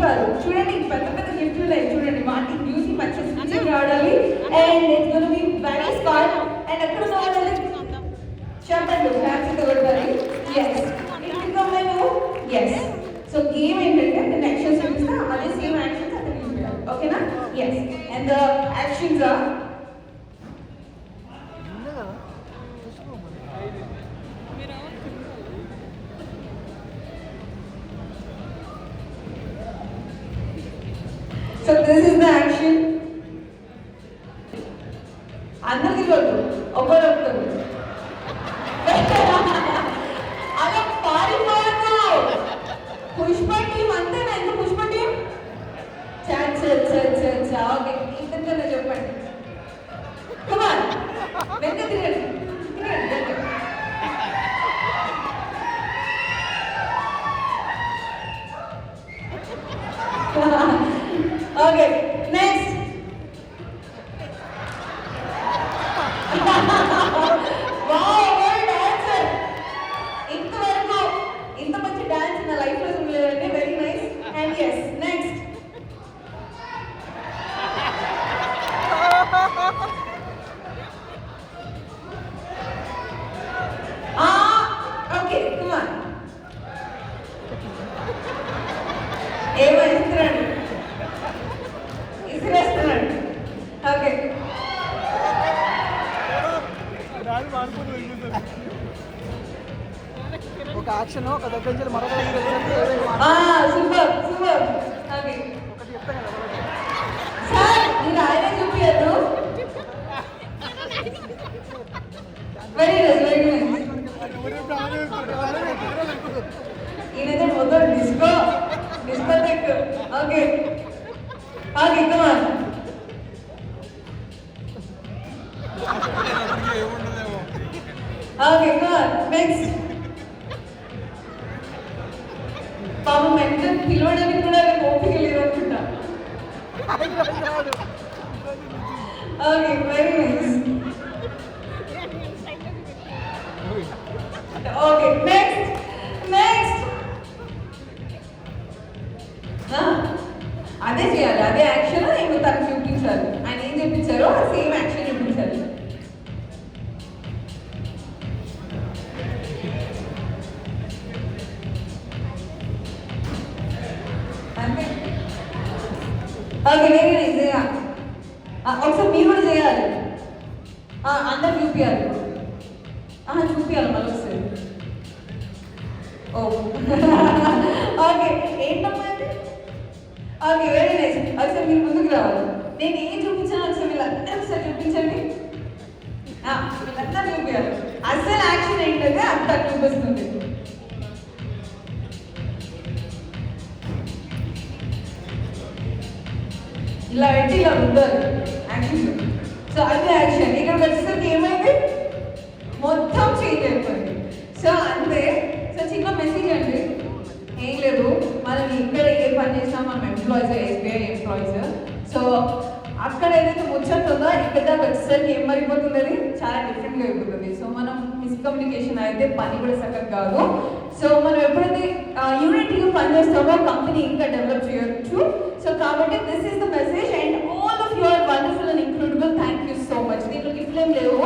రాదు. చూడండి పెద్ద పెద్ద గిఫ్ట్లు ఉన్నాయి చూడండి, వాటిని చూసి మంచి స్టిచ్చింగ్ రావాలి. And it's gonna be very smart. And ఎక్కడ కావాలి చెప్పండి, క్లాప్స్ కొట్టాలి. ఎస్ ఇంకా మేము ఎస్. సో గేమ్ ఏంటంటే నేను యాక్షన్స్ చూపిస్తా, అదే సేమ్ యాక్షన్స్ అక్కడ యూజ్ చేయాలి. ఓకేనా? Yes. And the actions are so this is the action. అందరికి కొట్టు ఒకరొకరు అలా పారిపోయకు. పుష్ప టీం అంతేనా? ఎంత పుష్ప టీం? ఓకే ఇంతకన్నా చెప్పండి. కమాన్ వెనక తిరగండి. Okay next. ఇంతవరకు ఇంత మంచి డాన్స్ నా లైఫ్ లో చూడలేదండి. Very nice. And yes next. Okay come on. ఏమో ఇస్తున్నాడు ఇసిరేస్తున్నాడు. ఓకే ఒక యాక్షన్ ఒక దగ్గర నుంచి మరొక సూపర్ సూపర్. ఓకే ఒకటి చెప్తాను కదా సార్ మీరు ఆయన చూపించద్దు. Very nice very nice. ఈయనైతే మొదలు disco discotheque. Okay okay come on. Okay come on next. పాపం మెంటల్ పిలవడానికి కూడా ఓపిక లేదు అనుకుంటా. Okay very nice. Okay next next. అదే చేయాలి, అదే యాక్షన్ ఏమో తనకు చూపించాలి. ఆయన ఏం చూపించారో ఆ సేమ్ యాక్షన్ చూపించాలి. అంతే. Okay very nice. ఒకసారి మీరు కూడా చేయాలి. అందరు చూపించాలి. చూపించాలి మళ్ళీ వస్తుంది. ఓ ఓకే ఏంటమ్మా అది? Okay very nice. ఒకసారి మీరు ముందుకు రావాలి. నేను ఏం చూపించాను ఒకసారి వీళ్ళందరూ ఒకసారి చూపించండి. వీళ్ళందరూ చూపించాలి. అసలు యాక్షన్ ఏంటంటే అంత చూపిస్తుంది. ఇలా పెట్టి ఇలా ఉండాలి యాక్షన్. సో అదే యాక్షన్. ఇక్కడికి వచ్చేసరికి ఏమైంది? మొత్తం చేంజ్ అయిపోయింది. సో అంతే. సో చిన్న మెసేజ్ అండి, ఏం లేదు మనం ఇక్కడ ఏ పని చేసినా మనం ఎంప్లాయీస్, ఎస్బీఐ ఎంప్లాయీస్. సో అక్కడ ఏదైతే ముచ్చటుందో ఇక్కడ దాకా వచ్చేసరికి ఏం మారిపోతుంది, అది చాలా డిఫరెంట్గా అయిపోతుంది. సో మనం మిస్కమ్యూనికేషన్ అయితే పని కూడా సగం కాదు. సో మనం ఎప్పుడైతే యూనిటీగా పనిచేస్తామో కంపెనీ ఇంకా డెవలప్ చేయొచ్చు. సో కాబట్టి this is the message. And all of you are wonderful and includable. Thank you so much. దీంట్లో గిఫ్ట్లు ఏం లేవు.